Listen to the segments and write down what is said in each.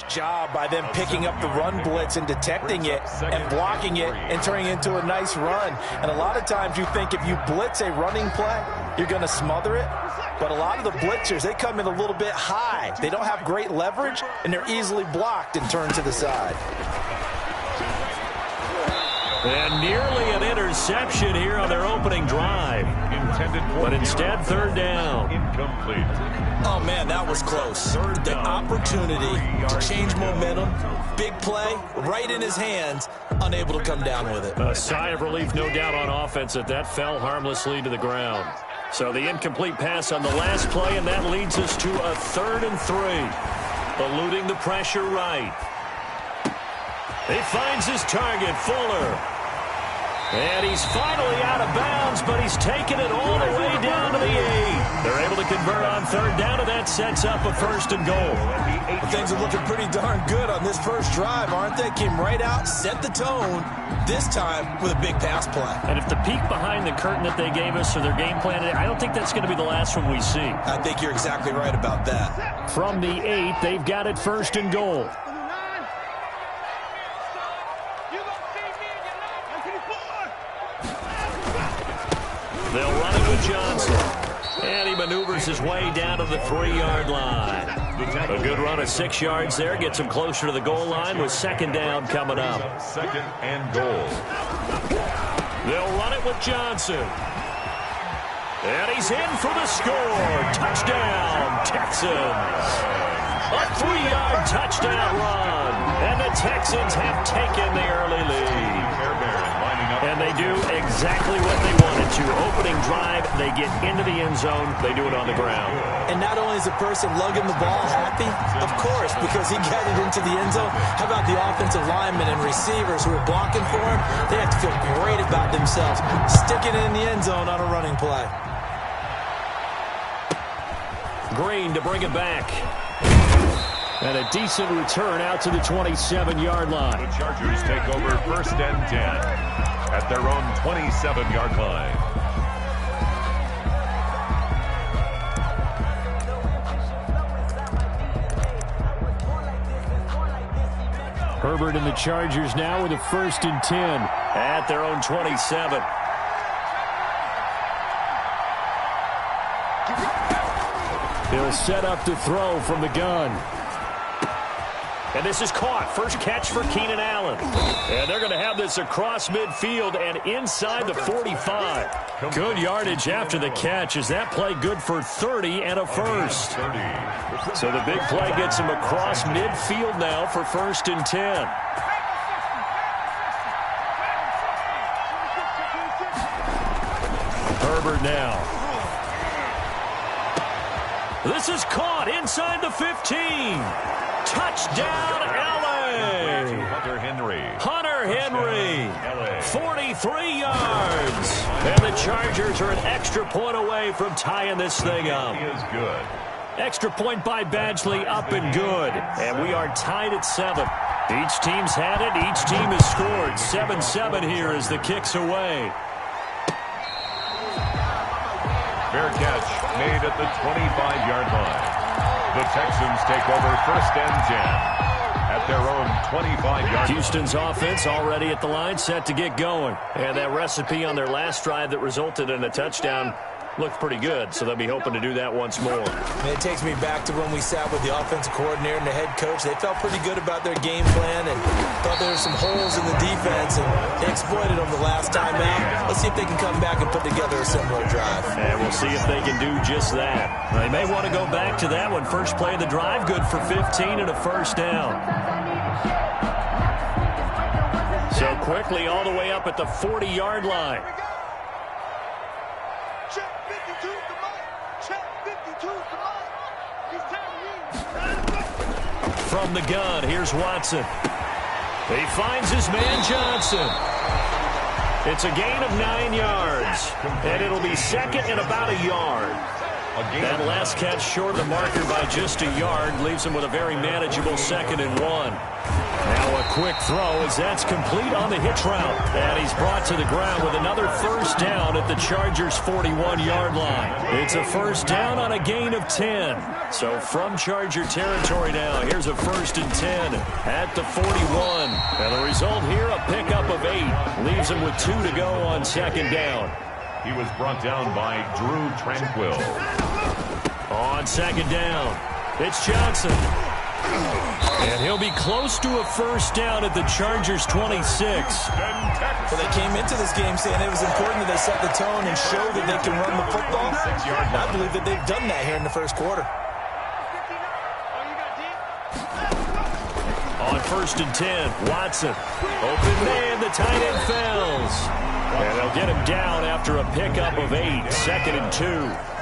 Job by them picking up the run blitz and detecting it and blocking it and turning it into a nice run. And a lot of times you think if you blitz a running play, you're going to smother it. But a lot of the blitzers, they come in a little bit high. They don't have great leverage, and they're easily blocked and turned to the side. And nearly an interception here on their opening drive. But instead, third down. Incomplete. Oh, man, that was close. The opportunity to change momentum, big play, right in his hands, unable to come down with it. A sigh of relief, no doubt, on offense that fell harmlessly to the ground. So the incomplete pass on the last play, and that leads us to a 3rd and 3. Eluding the pressure right. He finds his target, Fuller. And he's finally out of bounds, but he's taken it all the way down to the 8. They're able to convert on 3rd down, and that sets up a 1st and goal. Things are looking pretty darn good on this first drive, aren't they? Came right out, set the tone, this time with a big pass play. And if the peek behind the curtain that they gave us or their game plan, I don't think that's going to be the last one we see. I think you're exactly right about that. From the 8, they've got it 1st and goal. They'll run it with Johnson. And he maneuvers his way down to the 3-yard line. A good run of 6 yards there. Gets him closer to the goal line with 2nd down coming up. 2nd and goal. They'll run it with Johnson. And he's in for the score. Touchdown, Texans. A 3-yard touchdown run. And the Texans have taken the early lead. And they do exactly what they wanted to. Opening drive, they get into the end zone. They do it on the ground. And not only is the person lugging the ball happy, of course, because he got it into the end zone. How about the offensive linemen and receivers who are blocking for him? They have to feel great about themselves, sticking it in the end zone on a running play. Green to bring it back. And a decent return out to the 27-yard line. The Chargers take over 1st and 10 at their own 27-yard line. Herbert and the Chargers now with a 1st and 10 at their own 27. He'll set up to throw from the gun. And this is caught. First catch for Keenan Allen. And they're going to have this across midfield and inside the 45. Good yardage after the catch. Is that play good for 30 and a 1st? So the big play gets him across midfield now for 1st and 10. Herbert now. This is caught inside the 15. Touchdown, L.A. Hunter Henry. Hunter Henry, 43 yards. And the Chargers are an extra point away from tying this thing up. He is good. Extra point by Badgley, up and good. And we are tied at 7. Each team's had it. Each team has scored. 7-7 here as the kick's away. Fair catch made at the 25-yard line. The Texans take over 1st and 10 at their own 25-yard line. Houston's offense already at the line, set to get going. And that recipe on their last drive that resulted in a touchdown looked pretty good, so they'll be hoping to do that once more. And it takes me back to when we sat with the offensive coordinator and the head coach. They felt pretty good about their game plan and thought there were some holes in the defense, and they exploited them the last time out. Let's see if they can come back and put together a similar drive. And we'll see if they can do just that. They may want to go back to that one. First play of the drive, good for 15 and a 1st down. So quickly all the way up at the 40-yard line. From the gun, here's Watson. He finds his man Johnson. It's a gain of 9 yards, and it'll be 2nd and about a yard. That last catch short of the marker by just a yard leaves him with a very manageable 2nd and 1. Now a quick throw as that's complete on the hitch route. And he's brought to the ground with another first down at the Chargers' 41-yard line. It's a first down on a gain of 10. So from Charger territory now, here's a 1st and 10 at the 41. And the result here, a pickup of 8. Leaves him with 2 to go on 2nd down. He was brought down by Drew Tranquill. On 2nd down, it's Johnson. And he'll be close to a first down at the Chargers' 26. Well, they came into this game saying it was important that they set the tone and show that they can run the football. And I believe that they've done that here in the first quarter. On 1st and 10, Watson. Open man, the tight end fells. And they'll get him down after a pickup of 8. 2nd and 2.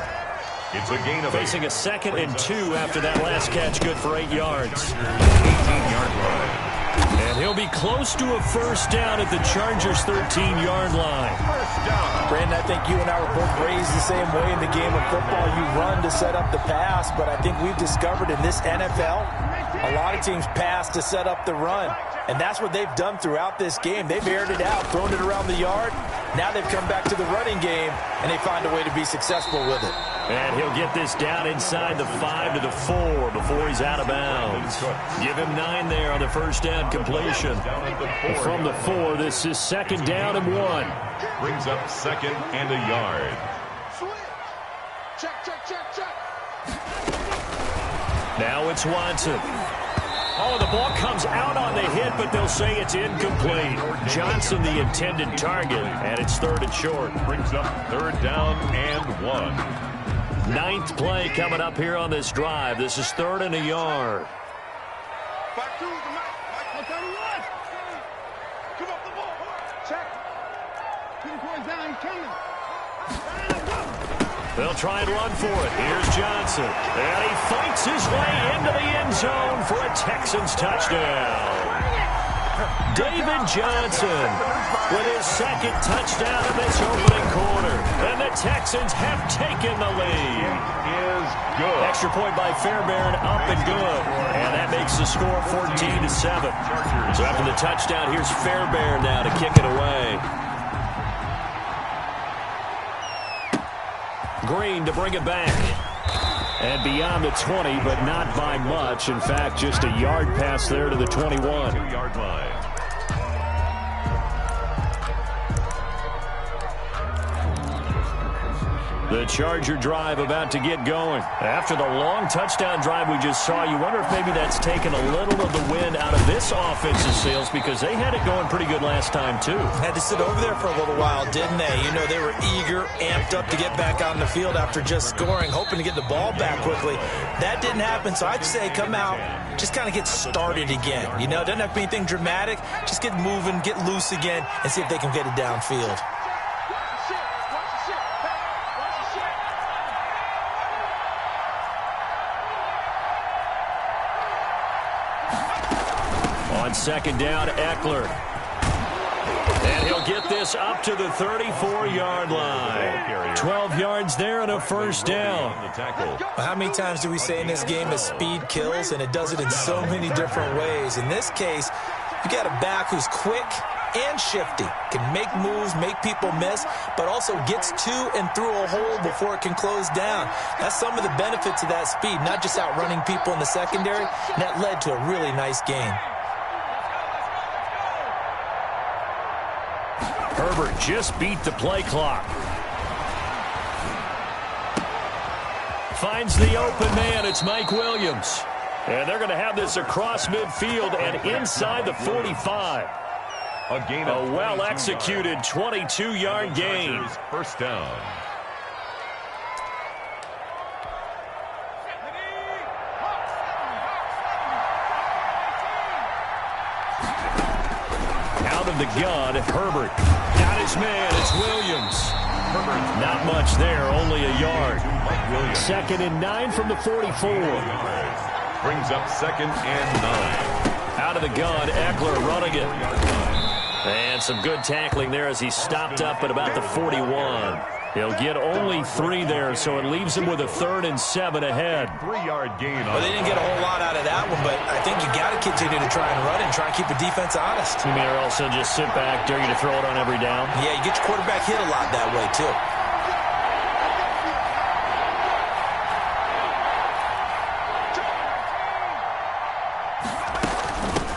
It's a gain of Facing a 2nd and 2 after that last catch, good for 8 yards. 18-yard line. And he'll be close to a first down at the Chargers' 13-yard line. Brandon, I think you and I were both raised the same way in the game of football. You run to set up the pass, but I think we've discovered in this NFL, a lot of teams pass to set up the run. And that's what they've done throughout this game. They've aired it out, thrown it around the yard. Now they've come back to the running game, and they find a way to be successful with it. And he'll get this down inside the 5 to the 4 before he's out of bounds. Give him 9 there on the first down completion. From the 4, this is 2nd down and 1. Brings up 2nd and a yard. Now it's Watson. Oh, the ball comes out on the hit, but they'll say it's incomplete. Johnson, the intended target, and it's 3rd and short. Brings up 3rd down and 1. 9th play coming up here on this drive. This is 3rd and a yard. They'll try and run for it. Here's Johnson. And he fights his way into the end zone for a Texans touchdown. David Johnson with his 2nd touchdown in this opening quarter. And the Texans have taken the lead. Is good. Extra point by Fairbairn, up and good. And that makes the score 14-7. So after the touchdown, here's Fairbairn now to kick it away. Green to bring it back. And beyond the 20, but not by much. In fact, just a yard pass there to the 21. 2-yard line. The Charger drive about to get going. After the long touchdown drive we just saw, you wonder if maybe that's taken a little of the wind out of this offense's sails, because they had it going pretty good last time, too. Had to sit over there for a little while, didn't they? You know, they were eager, amped up to get back on the field after just scoring, hoping to get the ball back quickly. That didn't happen, so I'd say come out, just kind of get started again. You know, it doesn't have to be anything dramatic. Just get moving, get loose again, and see if they can get it downfield. On 2nd down, Eckler. And he'll get this up to the 34-yard line. 12 yards there and a first down. How many times do we say in this game that speed kills, and it does it in so many different ways? In this case, you got a back who's quick and shifty, can make moves, make people miss, but also gets to and through a hole before it can close down. That's some of the benefits of that speed, not just outrunning people in the secondary, and that led to a really nice game. Herbert just beat the play clock. Finds the open man. It's Mike Williams. And they're going to have this across midfield and inside the 45. A well-executed 22-yard gain. First down. Out of the gun, Herbert. Got his man. It's Williams. Herbert. Not much there, only a yard. 2nd and 9 from the 44. Brings up 2nd and 9. Out of the gun, Eckler running it. And some good tackling there as he stopped up at about the 41. He'll get only 3 there, so it leaves him with a 3rd and 7 ahead. 3-yard gain. Well, they didn't get a whole lot out of that one, but I think you got to continue to try and run and try and keep the defense honest. You mean, or also just sit back, dare you to throw it on every down? Yeah, you get your quarterback hit a lot that way, too.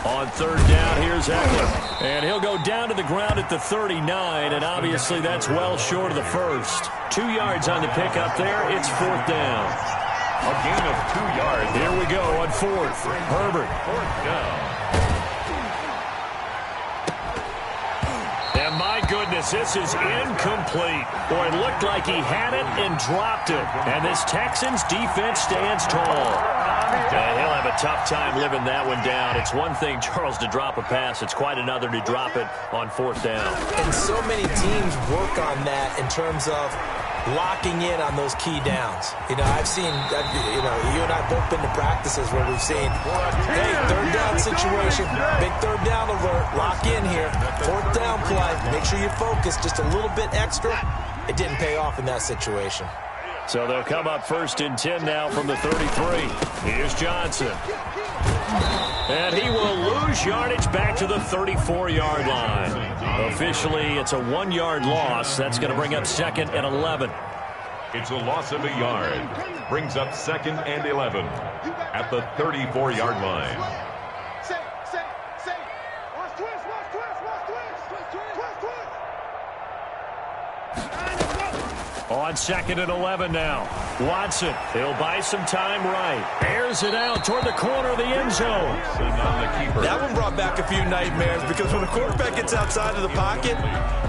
On 3rd down, here's Eckler. And he'll go down to the ground at the 39, and obviously that's well short of the first. 2 yards on the pickup there. It's 4th down. A gain of 2 yards. Here we go on 4th. Herbert. 4th down. And my goodness, this is incomplete. Boy, it looked like he had it and dropped it. And this Texans defense stands tall. And he'll have a tough time living that one down. It's one thing, Charles, to drop a pass. It's quite another to drop it on 4th down. And so many teams work on that in terms of locking in on those key downs. You know, I've seen, you and I both been to practices where we've seen, hey, 3rd down situation, big 3rd down alert, lock in here, 4th down play, make sure you focus just a little bit extra. It didn't pay off in that situation. So they'll come up 1st and 10 now from the 33. Here's Johnson. And he will lose yardage back to the 34-yard line. Officially, it's a 1-yard loss. That's going to bring up 2nd and 11. It's a loss of a yard. Brings up 2nd and 11 at the 34-yard line. On 2nd and 11 now. Watson, he'll buy some time right. Airs it out toward the corner of the end zone. That one brought back a few nightmares because when a quarterback gets outside of the pocket,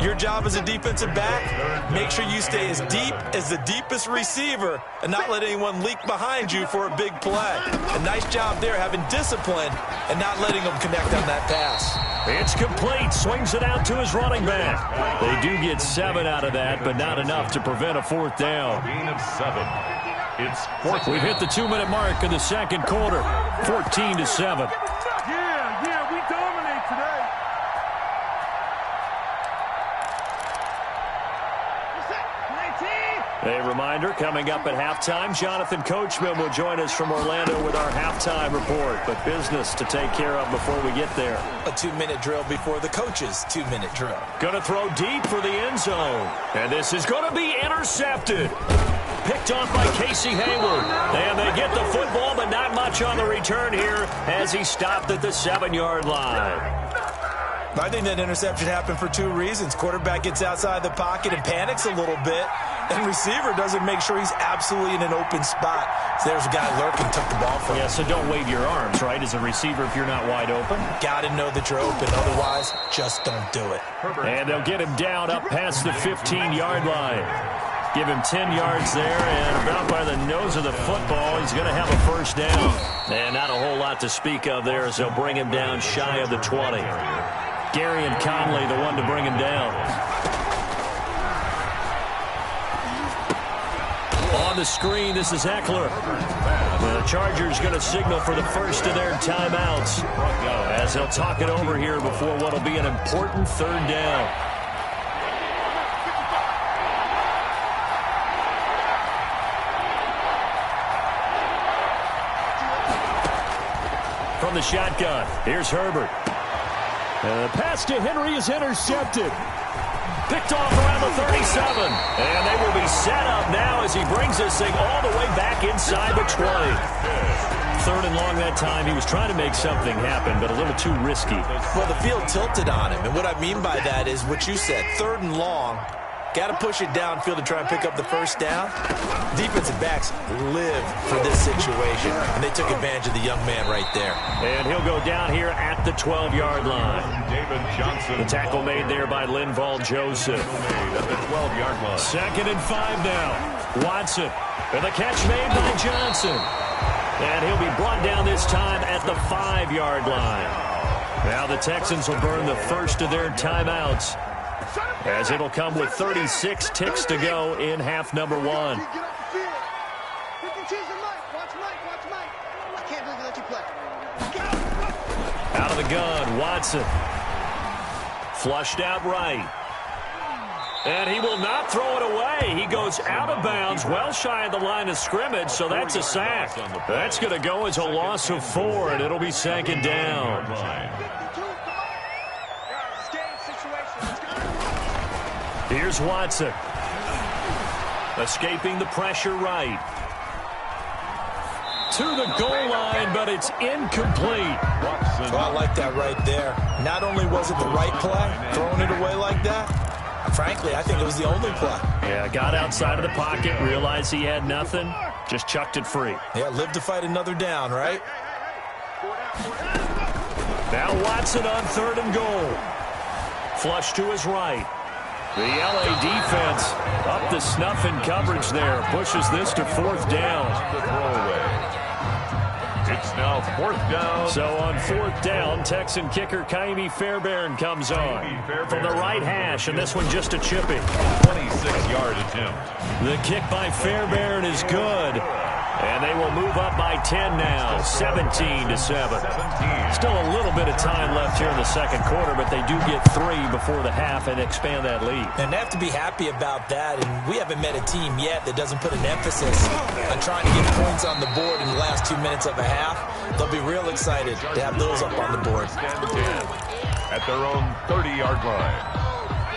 your job as a defensive back, make sure you stay as deep as the deepest receiver and not let anyone leak behind you for a big play. A nice job there having discipline and not letting them connect on that pass. It's complete. Swings it out to his running back. They do get 7 out of that, but not enough to prevent a 4th down. Gain of 7. It's 4th. We've hit the 2-minute mark in the 2nd quarter. 14-7. Yeah, we dominate today. A reminder, coming up at halftime, Jonathan Coachman will join us from Orlando with our halftime report. But business to take care of before we get there. A 2-minute drill before the coach's 2-minute drill. Going to throw deep for the end zone. And this is going to be intercepted. Picked off by Casey Hayward. And they get the football, but not much on the return here as he stopped at the 7-yard line. I think that interception happened for 2 reasons. Quarterback gets outside the pocket and panics a little bit, and receiver doesn't make sure he's absolutely in an open spot. So there's a guy lurking, took the ball from him. Yeah, so don't wave your arms, right, as a receiver if you're not wide open. Got to know that you're open. Otherwise, just don't do it. And they'll get him down up past the 15-yard line. Give him 10 yards there, and about by the nose of the football, he's going to have a 1st down. And not a whole lot to speak of there as they'll bring him down shy of the 20. Gary and Conley, the one to bring him down. On the screen, this is Eckler. The Chargers going to signal for the first of their timeouts as they'll talk it over here before what will be an important 3rd down. From the shotgun, here's Herbert. The pass to Henry is intercepted. Picked off around the 37. And they will be set up now as he brings this thing all the way back inside the 20. 3rd and long that time. He was trying to make something happen, but a little too risky. Well, the field tilted on him. And what I mean by that is what you said. 3rd and long. Got to push it downfield to try and pick up the 1st down. Defensive backs live for this situation, and they took advantage of the young man right there. And he'll go down here at the 12-yard line. David Johnson. The tackle made there by Linval Joseph. At the 12-yard line. 2nd and 5 now. Watson. And the catch made by Johnson. And he'll be brought down this time at the 5-yard line. Now the Texans will burn the first of their timeouts, as it'll come with 36 ticks to go in half number 1. Out of the gun, Watson. Flushed out right. And he will not throw it away. He goes out of bounds, well shy of the line of scrimmage, so that's a sack. That's going to go as a loss of 4, and it'll be second down. Here's Watson. Escaping the pressure right. To the goal line, but it's incomplete. Well, I like that right there. Not only was it the right play, throwing it away like that, frankly, I think it was the only play. Yeah, got outside of the pocket, realized he had nothing, just chucked it free. Yeah, live to fight another down, right? Now Watson on 3rd and goal. Flush to his right. The LA defense up to snuff in coverage there. Pushes this to 4th down. The throwaway. It's now 4th down. So on 4th down, Texan kicker Kaimi Fairbairn comes on from the right hash, and this one just a chipping. 26-yard attempt. The kick by Fairbairn is good, and they will move up by 10 now, 17-7. Still a little bit of time left here in the second quarter, but they do get 3 before the half and expand that lead. And they have to be happy about that, and we haven't met a team yet that doesn't put an emphasis on trying to get points on the board in the last 2 minutes of a half. They'll be real excited to have those up on the board. At their own 30-yard line.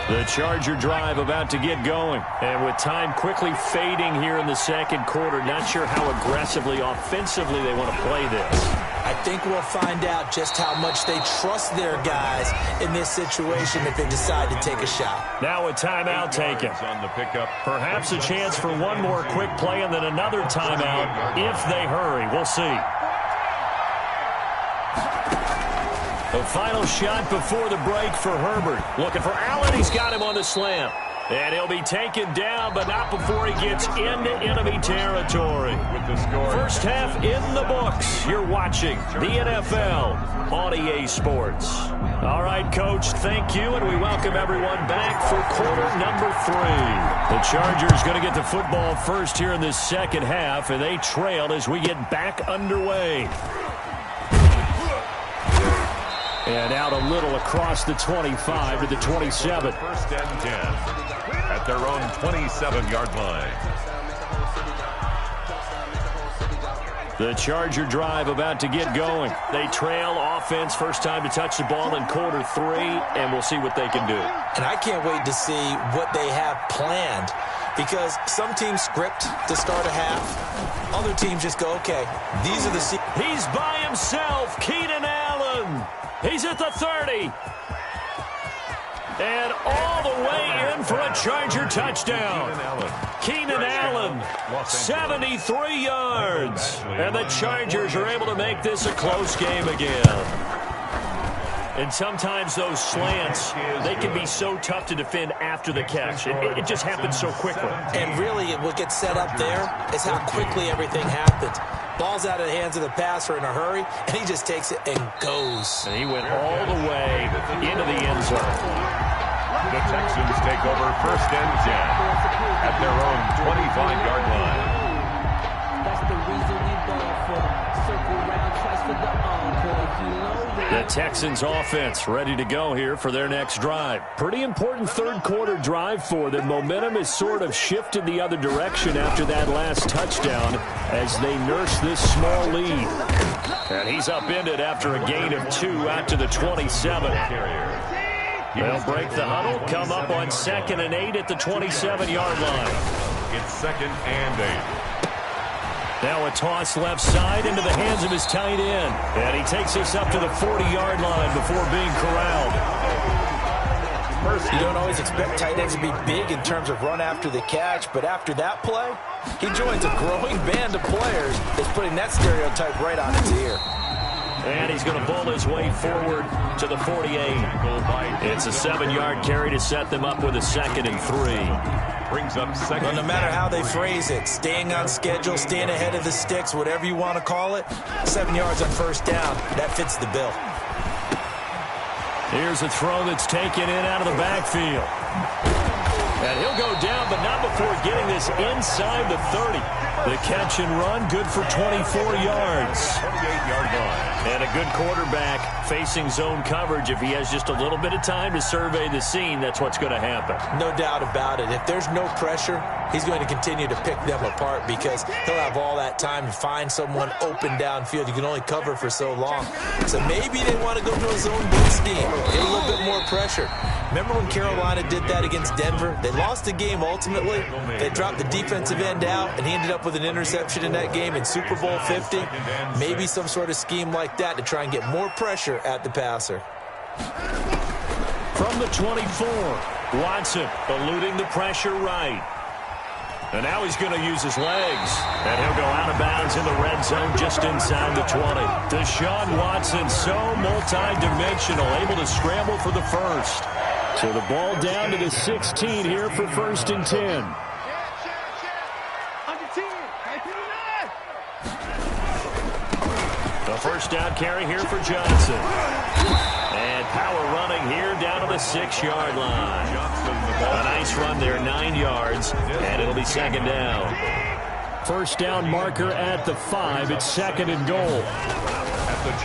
The Charger drive about to get going. And with time quickly fading here in the second quarter, not sure how aggressively, offensively they want to play this. I think we'll find out just how much they trust their guys in this situation if they decide to take a shot. Now a timeout taken. On the pickup. Perhaps a chance for one more quick play and then another timeout if they hurry. We'll see. The final shot before the break for Herbert. Looking for Allen. He's got him on the slam. And he'll be taken down, but not before he gets into enemy territory. With the score. First half in the books. You're watching the NFL on EA Sports. All right, Coach, thank you, and we welcome everyone back for quarter number 3. The Chargers going to get the football first here in this second half, and they trail as we get back underway. And out a little across the 25 to the 27. First and 10 at their own 27-yard line. The Charger drive about to get going. They trail offense, first time to touch the ball in quarter 3, and we'll see what they can do. And I can't wait to see what they have planned, because some teams script to start a half. Other teams just go, okay, these are the... He's by himself, Keenan Allen. He's at the 30. And all the way in for a Charger touchdown. Keenan Allen, 73 yards. And the Chargers are able to make this a close game again. And sometimes those slants, they can be so tough to defend after the catch. It just happens so quickly. And really, what gets set up there is how quickly everything happens. Ball's out of the hands of the passer in a hurry, and he just takes it and goes. And he went all the way into the end zone. The Texans take over first and 10 at their own 25-yard line. That's the reason we ball for. Circle round twice for the encore. If you know that. The Texans offense ready to go here for their next drive. Pretty important third quarter drive for them. Momentum has sort of shifted the other direction after that last touchdown as they nurse this small lead. And he's upended after a gain of 2 out to the 27. They'll break the huddle, come up on 2nd and 8 at the 27-yard line. It's 2nd and 8. Now a toss left side into the hands of his tight end. And he takes this up to the 40-yard line before being corralled. You don't always expect tight ends to be big in terms of run after the catch, but after that play, he joins a growing band of players that's putting that stereotype right on its ear. And he's going to bull his way forward to the 48. It's a 7-yard carry to set them up with a 2nd and 3. Brings up 2nd. Well, no matter how they phrase it, staying on schedule, staying ahead of the sticks, whatever you want to call it, 7 yards on first down, that fits the bill. Here's a throw that's taken in out of the backfield. And he'll go down, but not before getting this inside the 30. The catch and run, good for 24 yards. 28-yard line. And a good quarterback facing zone coverage. If he has just a little bit of time to survey the scene, that's what's going to happen. No doubt about it. If there's no pressure, he's going to continue to pick them apart because he'll have all that time to find someone open downfield. You can only cover for so long. So maybe they want to go to a zone blitz scheme, get a little bit more pressure. Remember when Carolina did that against Denver? They lost the game ultimately. They dropped the defensive end out, and he ended up with an interception in that game in Super Bowl 50. Maybe some sort of scheme like that to try and get more pressure at the passer. From the 24, Watson eluding the pressure right. And now he's going to use his legs. And he'll go out of bounds in the red zone just inside the 20. Deshaun Watson, so multi-dimensional, able to scramble for the first. So the ball down to the 16 here for 1st and 10. The first down carry here for Johnson. And power running here down to the 6-yard line. A nice run there, 9 yards, and it'll be 2nd down. First down marker at the 5. It's 2nd and goal.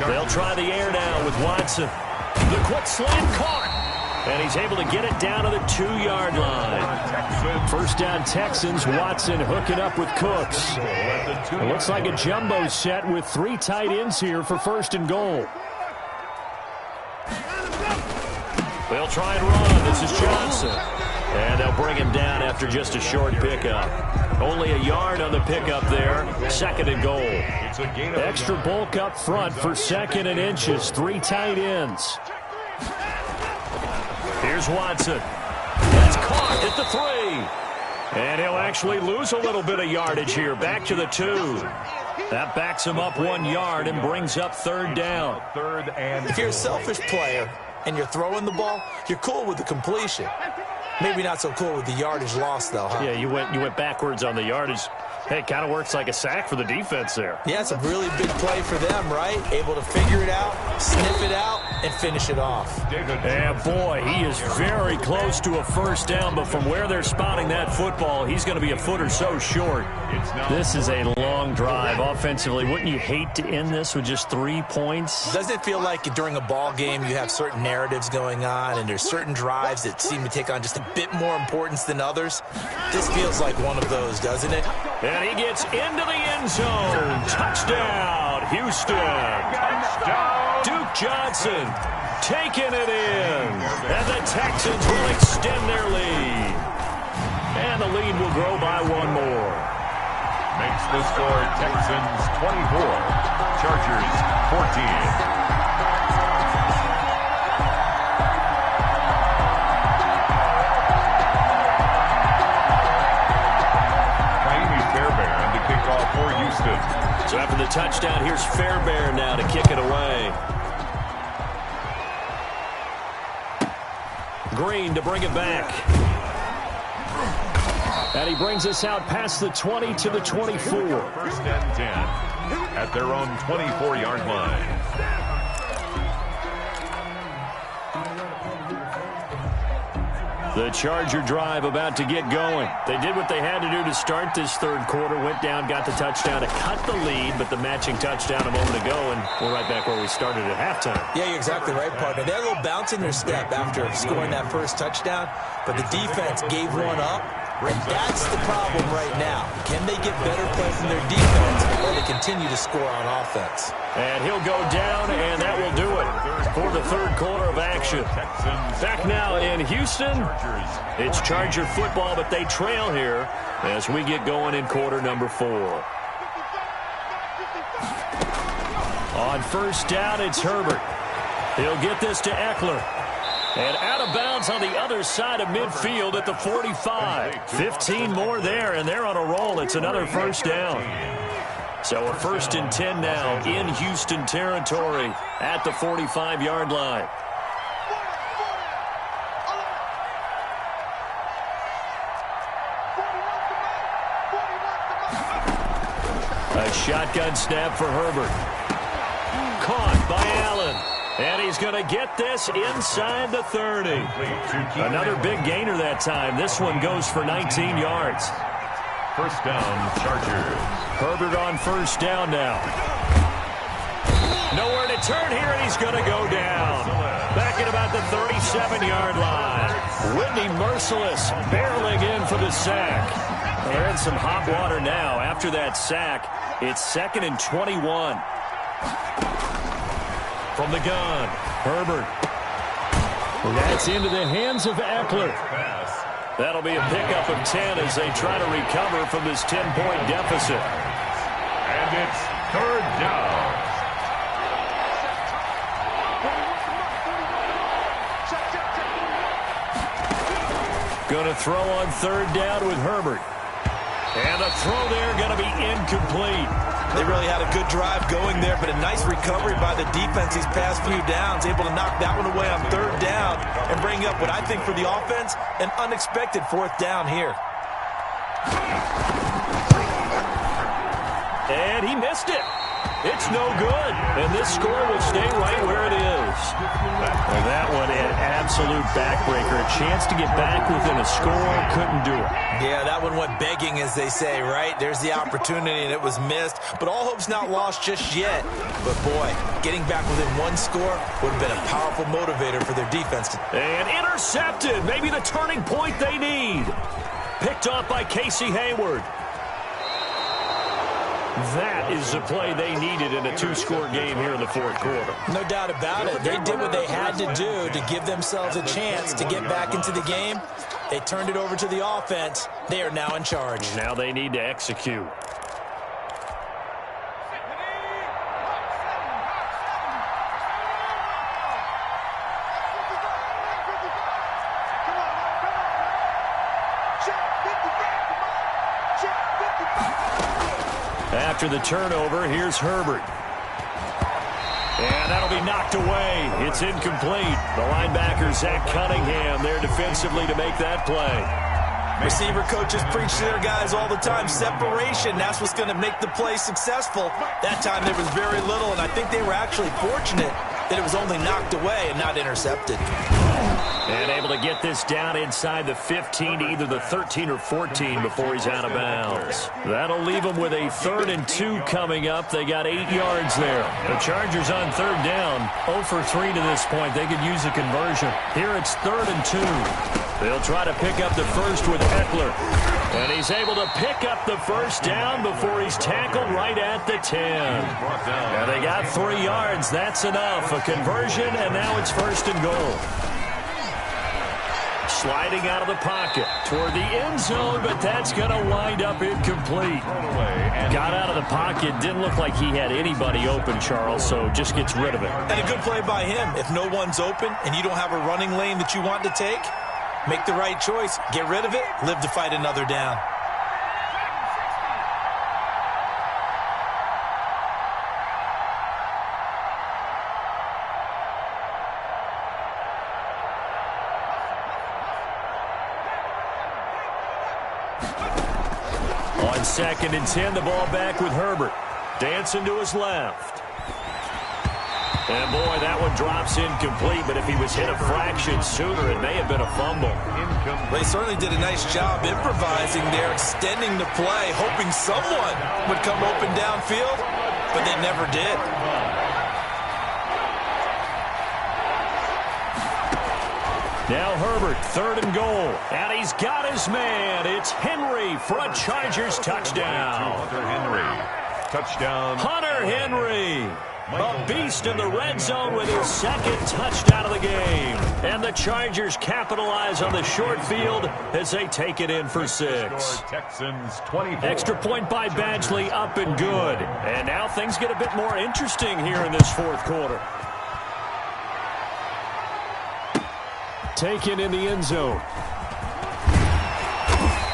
They'll try the air now with Watson. The quick slant caught. And he's able to get it down to the 2-yard line. First down Texans. Watson hooking up with Cooks. It looks like a jumbo set with 3 tight ends here for 1st and goal. They'll try and run. This is Johnson. And they'll bring him down after just a short pickup. Only a yard on the pickup there. 2nd and goal. Extra bulk up front for 2nd and inches. 3 tight ends. Here's Watson. That's caught at the 3. And he'll actually lose a little bit of yardage here. Back to the 2. That backs him up 1 yard and brings up 3rd down. If you're a selfish player and you're throwing the ball, you're cool with the completion. Maybe not so cool with the yardage loss, though, huh? Yeah, you went backwards on the yardage. Hey, it kind of works like a sack for the defense there. Yeah, it's a really big play for them, right? Able to figure it out, sniff it out, and finish it off. And boy, he is very close to a first down, but from where they're spotting that football, he's going to be a foot or so short. This is a long drive offensively. Wouldn't you hate to end this with just 3 points? Doesn't it feel like during a ball game you have certain narratives going on and there's certain drives that seem to take on just a bit more importance than others? This feels like one of those, doesn't it? And he gets into the end zone. Touchdown, Houston. Touchdown. Duke Johnson taking it in. And the Texans will extend their lead. And the lead will grow by 1 more. Makes the score Texans 24, Chargers 14. For Houston. So after the touchdown, here's Fairbairn now to kick it away. Green to bring it back. And he brings us out past the 20 to the 24. 1st and 10 at their own 24-yard line. The Charger drive about to get going. They did what they had to do to start this 3rd quarter. Went down, got the touchdown to cut the lead, but the matching touchdown a moment ago, and we're right back where we started at halftime. Yeah, you're exactly right, partner. They had a little bounce in their step after scoring that first touchdown, but the defense gave one up, and that's the problem right now. Can they get better play from their defense, or they continue to score on offense? And he'll go down, and that will do it for the 3rd quarter of action. Back now in Houston, it's Charger football, but they trail here as we get going in quarter number 4. On 1st down, it's Herbert. He'll get this to Eckler. And out of bounds on the other side of midfield at the 45. 15 more there, and they're on a roll. It's another 1st down. So a 1st and 10 now in Houston territory at the 45-yard line. A shotgun snap for Herbert. Caught by Allen. And he's going to get this inside the 30. Another big gainer that time. This one goes for 19 yards. First down, Chargers. Herbert on first down now. Nowhere to turn here, and he's going to go down. Back at about the 37-yard line. Whitney Merciless barreling in for the sack. They're in some hot water now. After that sack, it's 2nd and 21. From the gun, Herbert. That's into the hands of Eckler. That'll be a pickup of 10 as they try to recover from this 10-point deficit. And it's 3rd down. Going to throw on 3rd down with Herbert. And the throw there going to be incomplete. They really had a good drive going there, but a nice recovery by the defense these past few downs, able to knock that one away on 3rd down and bring up what I think for the offense, an unexpected 4th down here. And he missed it. It's no good. And this score will stay right where it is. Well, that one an absolute backbreaker. A chance to get back within a score, couldn't do it. Yeah, that one went begging, as they say, right? There's the opportunity, and it was missed. But all hope's not lost just yet. But, boy, getting back within one score would have been a powerful motivator for their defense. And intercepted. Maybe the turning point they need. Picked off by Casey Hayward. That is the play they needed in a 2-score game here in the 4th quarter. No doubt about it. They did what they had to do to give themselves a chance to get back into the game. They turned it over to the offense. They are now in charge. Now they need to execute. After the turnover, here's Herbert. And that'll be knocked away. It's incomplete. The linebacker, Zach Cunningham, there defensively to make that play. Receiver coaches preach to their guys all the time. Separation, that's what's going to make the play successful. That time there was very little, and I think they were actually fortunate that it was only knocked away and not intercepted. And able to get this down inside the 15 to either the 13 or 14 before he's out of bounds. That'll leave them with a 3rd and 2 coming up. They got 8 yards there. The Chargers on 3rd down, 0 for 3 to this point. They could use a conversion. Here it's 3rd and 2. They'll try to pick up the first with Eckler. And he's able to pick up the first down before he's tackled right at the 10. And they got 3 yards. That's enough. A conversion, and now it's 1st and goal. Sliding out of the pocket toward the end zone, but that's going to wind up incomplete. Got out of the pocket. Didn't look like he had anybody open, Charles, so just gets rid of it. And a good play by him. If no one's open and you don't have a running lane that you want to take, make the right choice. Get rid of it. Live to fight another down. On 2nd and 10, the ball back with Herbert. Dancing to his left. And, boy, that one drops incomplete, but if he was hit a fraction sooner, it may have been a fumble. They certainly did a nice job improvising there, extending the play, hoping someone would come open downfield, but they never did. Now Herbert, 3rd and goal, and he's got his man. It's Henry for a Chargers touchdown. Hunter Henry, touchdown. Hunter Henry, a beast in the red zone with his 2nd touchdown of the game. And the Chargers capitalize on the short field as they take it in for 6. Texans 24. Extra point by Badgley, up and good. And now things get a bit more interesting here in this 4th quarter. Taken in the end zone.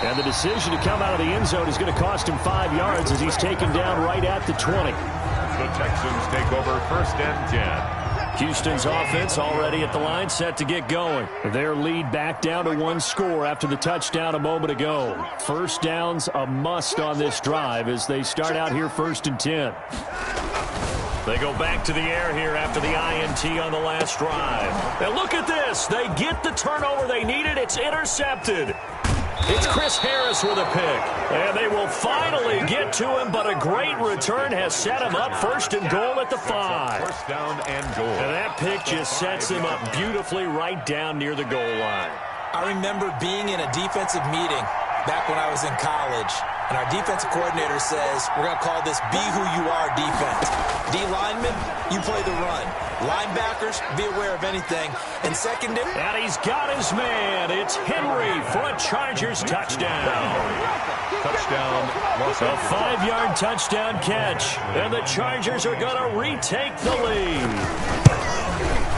And the decision to come out of the end zone is going to cost him 5 yards as he's taken down right at the 20. The Texans take over 1st and 10. Houston's offense already at the line, set to get going. Their lead back down to 1 score after the touchdown a moment ago. 1st down's a must on this drive as they start out here 1st and 10. They go back to the air here after the INT on the last drive. And look at this. They get the turnover they needed. It's intercepted. It's Chris Harris with a pick. And they will finally get to him, but a great return has set him up first and goal at the 5. First down and goal. And that pick just sets him up beautifully right down near the goal line. I remember being in a defensive meeting back when I was in college, and our defensive coordinator says, we're going to call this be who you are defense. D linemen, you play the run. Linebackers, be aware of anything. And secondary. And he's got his man. It's Henry for a Chargers touchdown. Touchdown. A 5-yard touchdown catch. And the Chargers are going to retake the lead.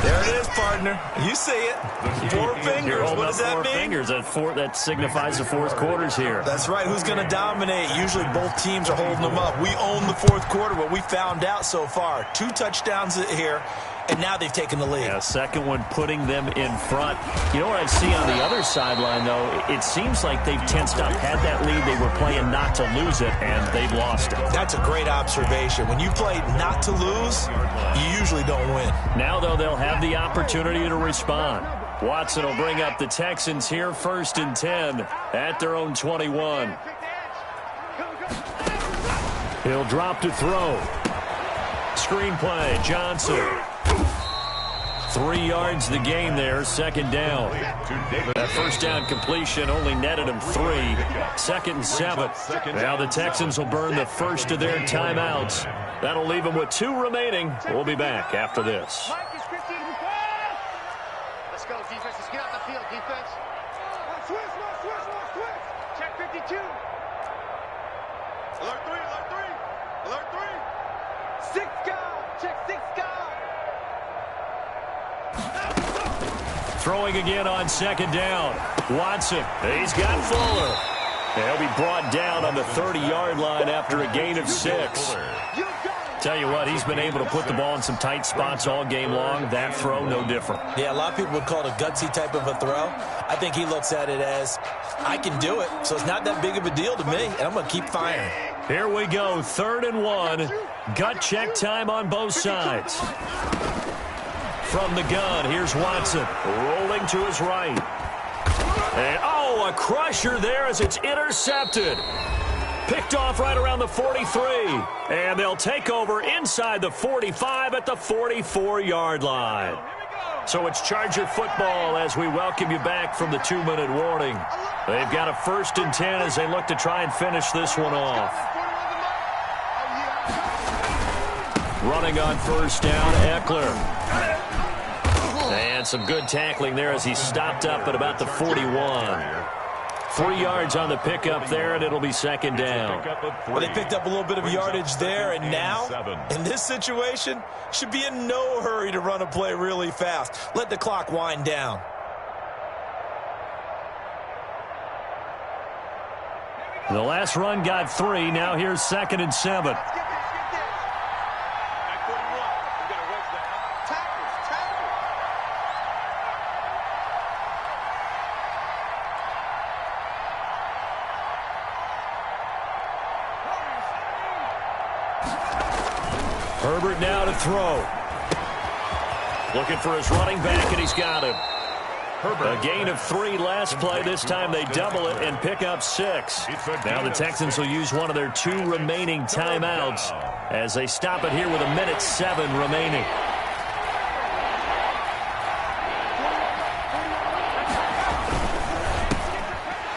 There it is, partner. You see it. 4 fingers. What does that mean? 4 fingers. That signifies the fourth quarter's here. That's right. Who's going to dominate? Usually both teams are holding them up. We own the fourth quarter, what we found out so far. 2 touchdowns here, and now they've taken the lead. Yeah, second one putting them in front. You know what I see on the other sideline, though? It seems like they've tensed up, had that lead. They were playing not to lose it, and they've lost it. That's a great observation. When you play not to lose, you usually don't win. Now, though, they'll have the opportunity to respond. Watson will bring up the Texans here, 1st and 10 at their own 21. He'll drop to throw. Screenplay, Johnson. 3 yards the game there, 2nd down. That first down completion only netted him 3. 2nd and 7. Now the Texans will burn the first of their timeouts. That'll leave them with 2 remaining. We'll be back after this. Let's go, defense. Let's get out the field, defense. Switch. Check 52. Alert 3, alert 3. Alert 3. 6 guard. Check 6 guard. Throwing again on 2nd down. Watson, he's got Fuller. He'll be brought down on the 30-yard line after a gain of 6. Tell you what, he's been able to put the ball in some tight spots all game long. That throw, no different. Yeah, a lot of people would call it a gutsy type of a throw. I think he looks at it as, I can do it, so it's not that big of a deal to me, and I'm going to keep firing. Here we go, 3rd and 1. Gut check time on both sides. From the gun, here's Watson, rolling to his right. And, a crusher there as it's intercepted. Picked off right around the 43. And they'll take over inside the 45 at the 44-yard line. So it's Charger football as we welcome you back from the 2-minute warning. They've got a 1st and 10 as they look to try and finish this one off. Running on 1st down, Eckler. And some good tackling there as he stopped up at about the 41. 3 yards on the pickup there, and it'll be 2nd down. Well, they picked up a little bit of yardage there, and now, in this situation, should be in no hurry to run a play really fast. Let the clock wind down. The last run got 3. Now here's 2nd and 7. Herbert now to throw. Looking for his running back, and he's got him. A gain of 3 last play. This time they double it and pick up 6. Now the Texans will use one of their 2 remaining timeouts as they stop it here with 1:07 remaining.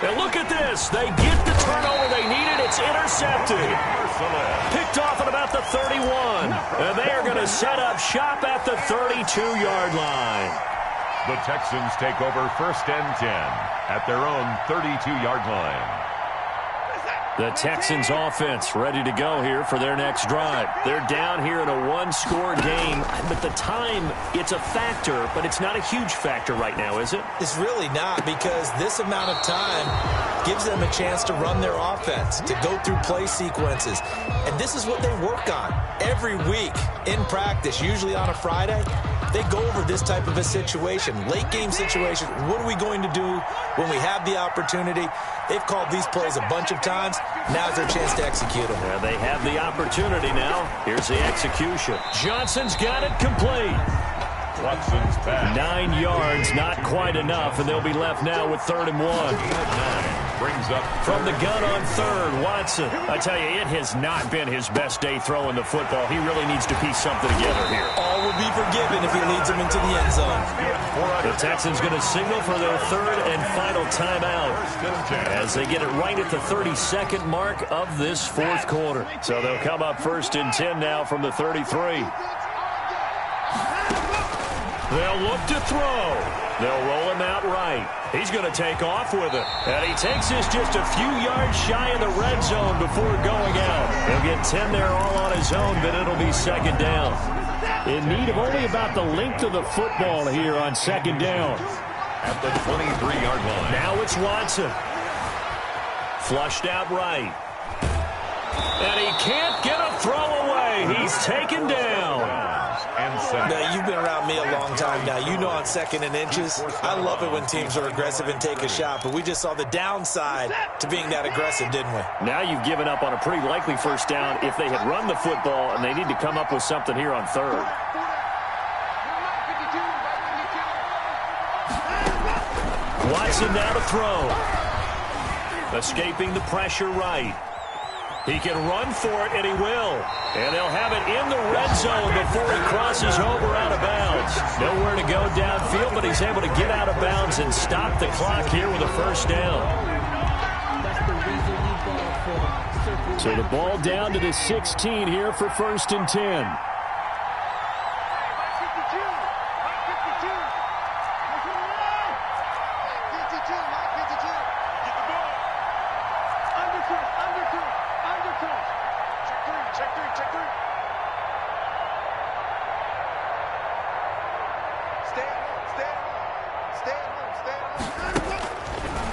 And look at this. They get the turnover they needed. It's intercepted. Picked off at about the 31. And they are going to set up shop at the 32-yard line. The Texans take over 1st and 10 at their own 32-yard line. The Texans offense ready to go here for their next drive. They're down here in a 1-score game, but the time, it's a factor, but it's not a huge factor right now, is it? It's really not, because this amount of time gives them a chance to run their offense, to go through play sequences. And this is what they work on every week in practice, usually on a Friday. they go over this type of a situation, late game situation. What are we going to do when we have the opportunity? They've called these plays a bunch of times. Now's their chance to execute them. Yeah, they have the opportunity now. Here's the execution. Johnson's got it complete. Watson's pass. 9 yards, not quite enough, and they'll be left now with 3rd and 1. Brings up from the gun on 3rd, Watson. I tell you, it has not been his best day throwing the football. He really needs to piece something together here. All will be forgiven if he leads them into the end zone. The Texans going to signal for their 3rd and final timeout as they get it right at the 32nd mark of this 4th quarter. So they'll come up 1st and 10 now from the 33. They'll look to throw. They'll roll him out right. He's going to take off with it. And he takes this just a few yards shy of the red zone before going out. He'll get 10 there all on his own, but it'll be 2nd down. In need of only about the length of the football here on 2nd down. At the 23-yard line. Now it's Watson. Flushed out right. And he can't get a throw away. He's taken down. Now, you've been around me a long time now. You know on 2nd and inches, I love it when teams are aggressive and take a shot, but we just saw the downside to being that aggressive, didn't we? Now you've given up on a pretty likely 1st down if they had run the football, and they need to come up with something here on 3rd. Watson now to throw. Escaping the pressure right. He can run for it, and he will. And they'll have it in the red zone before he crosses over out of bounds. Nowhere to go downfield, but he's able to get out of bounds and stop the clock here with a 1st down. So the ball down to the 16 here for 1st and 10.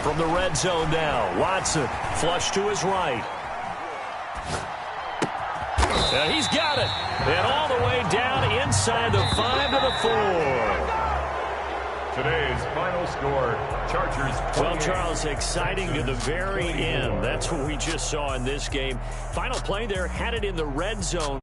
From the red zone now, Watson flush to his right. And he's got it. And all the way down inside the 5 to the 4. Today's final score, Chargers 28. Well, Charles, exciting to the very end. That's what we just saw in this game. Final play there, had it in the red zone.